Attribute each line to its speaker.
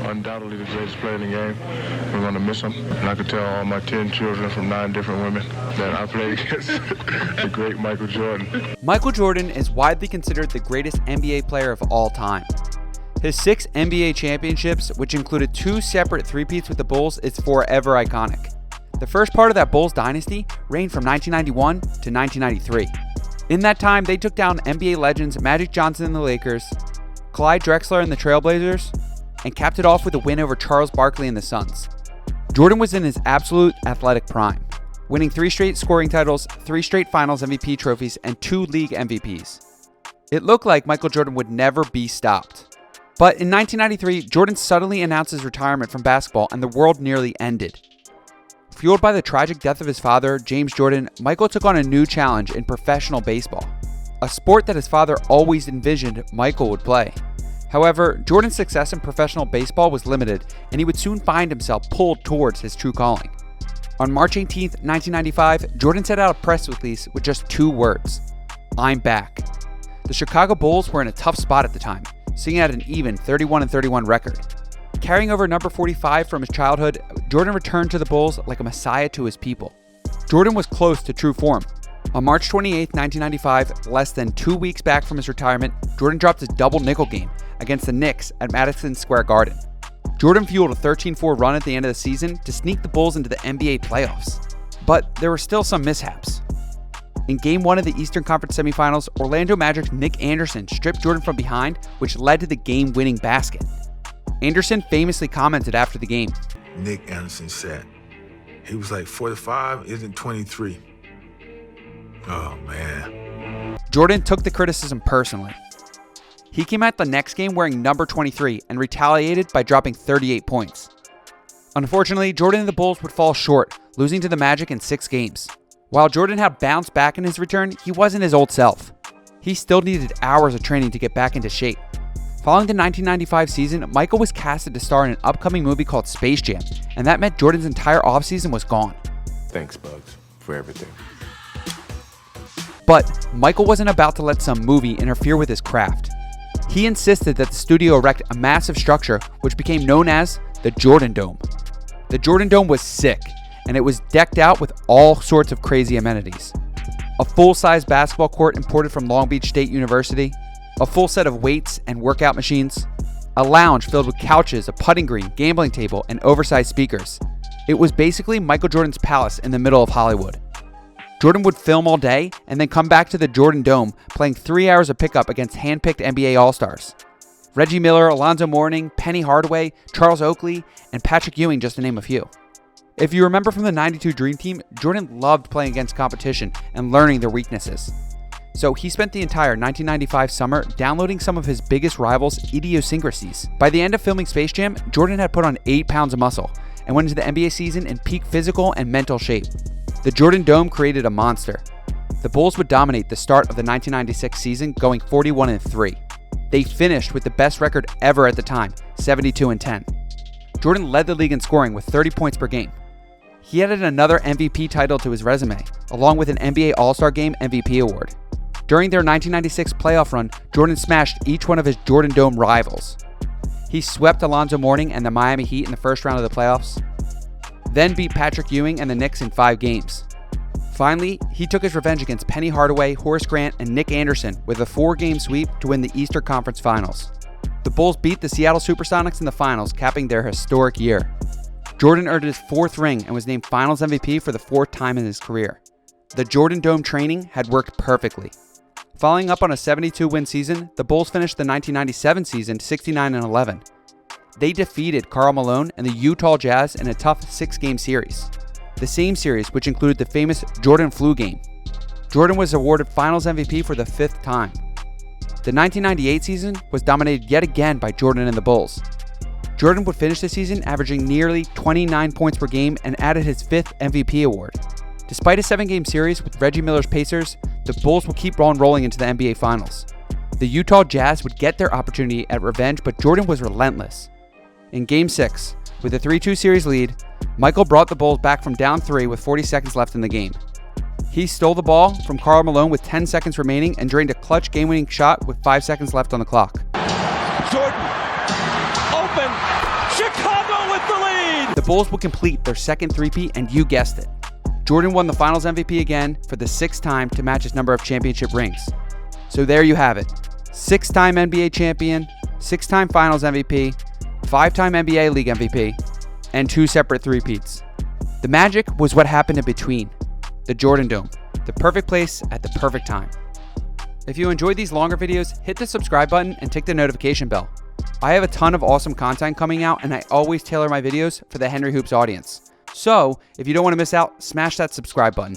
Speaker 1: undoubtedly the greatest player in the game. We're going to miss him. And I could tell all my 10 children from 9 different women that I played against the great Michael Jordan.
Speaker 2: Michael Jordan is widely considered the greatest NBA player of all time. His 6 NBA championships, which included 2 separate three-peats with the Bulls, is forever iconic. The first part of that Bulls dynasty reigned from 1991 to 1993. In that time, they took down NBA legends Magic Johnson and the Lakers, Clyde Drexler and the Trailblazers, and capped it off with a win over Charles Barkley and the Suns. Jordan was in his absolute athletic prime, winning 3 straight scoring titles, 3 straight Finals MVP trophies, and 2 league MVPs. It looked like Michael Jordan would never be stopped. But in 1993, Jordan suddenly announced his retirement from basketball and the world nearly ended. Fueled by the tragic death of his father, James Jordan, Michael took on a new challenge in professional baseball, a sport that his father always envisioned Michael would play. However, Jordan's success in professional baseball was limited, and he would soon find himself pulled towards his true calling. On March 18, 1995, Jordan sent out a press release with just 2 words: "I'm back." The Chicago Bulls were in a tough spot at the time, sitting at an even 31-31 record. Carrying over number 45 from his childhood, Jordan returned to the Bulls like a messiah to his people. Jordan was close to true form. On March 28, 1995, less than 2 weeks back from his retirement, Jordan dropped his double nickel game against the Knicks at Madison Square Garden. Jordan fueled a 13-4 run at the end of the season to sneak the Bulls into the NBA playoffs. But there were still some mishaps. In Game 1 of the Eastern Conference semifinals, Orlando Magic's Nick Anderson stripped Jordan from behind, which led to the game-winning basket. Anderson famously commented after the game,
Speaker 3: Nick Anderson said, he was like, 45 isn't 23. Oh, man.
Speaker 2: Jordan took the criticism personally. He came out the next game wearing number 23 and retaliated by dropping 38 points. Unfortunately, Jordan and the Bulls would fall short, losing to the Magic in 6 games. While Jordan had bounced back in his return, he wasn't his old self. He still needed hours of training to get back into shape. Following the 1995 season, Michael was casted to star in an upcoming movie called Space Jam, and that meant Jordan's entire offseason was gone.
Speaker 4: Thanks, Bugs, for everything.
Speaker 2: But Michael wasn't about to let some movie interfere with his craft. He insisted that the studio erect a massive structure which became known as the Jordan Dome. The Jordan Dome was sick, and it was decked out with all sorts of crazy amenities. A full-size basketball court imported from Long Beach State University, a full set of weights and workout machines, a lounge filled with couches, a putting green, gambling table, and oversized speakers. It was basically Michael Jordan's palace in the middle of Hollywood. Jordan would film all day and then come back to the Jordan Dome playing 3 hours of pickup against hand-picked NBA All-Stars. Reggie Miller, Alonzo Mourning, Penny Hardaway, Charles Oakley, and Patrick Ewing, just to name a few. If you remember from the 92 Dream Team, Jordan loved playing against competition and learning their weaknesses. So he spent the entire 1995 summer downloading some of his biggest rivals' idiosyncrasies. By the end of filming Space Jam, Jordan had put on 8 pounds of muscle and went into the NBA season in peak physical and mental shape. The Jordan Dome created a monster. The Bulls would dominate the start of the 1996 season, going 41-3. They finished with the best record ever at the time, 72-10. Jordan led the league in scoring with 30 points per game. He added another MVP title to his resume, along with an NBA All-Star Game MVP award. During their 1996 playoff run, Jordan smashed each one of his Jordan Dome rivals. He swept Alonzo Mourning and the Miami Heat in the first round of the playoffs, then beat Patrick Ewing and the Knicks in 5 games. Finally, he took his revenge against Penny Hardaway, Horace Grant, and Nick Anderson with a 4-game sweep to win the Eastern Conference Finals. The Bulls beat the Seattle Supersonics in the finals, capping their historic year. Jordan earned his 4th ring and was named Finals MVP for the 4th time in his career. The Jordan Dome training had worked perfectly. Following up on a 72-win season, the Bulls finished the 1997 season 69-11. They defeated Karl Malone and the Utah Jazz in a tough 6-game series. The same series which included the famous Jordan flu game. Jordan was awarded Finals MVP for the 5th time. The 1998 season was dominated yet again by Jordan and the Bulls. Jordan would finish the season averaging nearly 29 points per game and added his 5th MVP award. Despite a 7-game series with Reggie Miller's Pacers, the Bulls would keep on rolling into the NBA Finals. The Utah Jazz would get their opportunity at revenge, but Jordan was relentless. In Game 6, with a 3-2 series lead, Michael brought the Bulls back from down 3 with 40 seconds left in the game. He stole the ball from Karl Malone with 10 seconds remaining and drained a clutch game-winning shot with 5 seconds left on the clock.
Speaker 5: Jordan, open, shot!
Speaker 2: Bulls would complete their second three-peat, and you guessed it. Jordan won the Finals MVP again for the 6th time to match his number of championship rings. So there you have it. 6-time NBA champion, 6-time Finals MVP, 5-time NBA League MVP, and 2 separate three-peats. The magic was what happened in between. The Jordan Dome, the perfect place at the perfect time. If you enjoyed these longer videos, hit the subscribe button and tick the notification bell. I have a ton of awesome content coming out, and I always tailor my videos for the Henry Hoops audience. So, if you don't want to miss out, smash that subscribe button.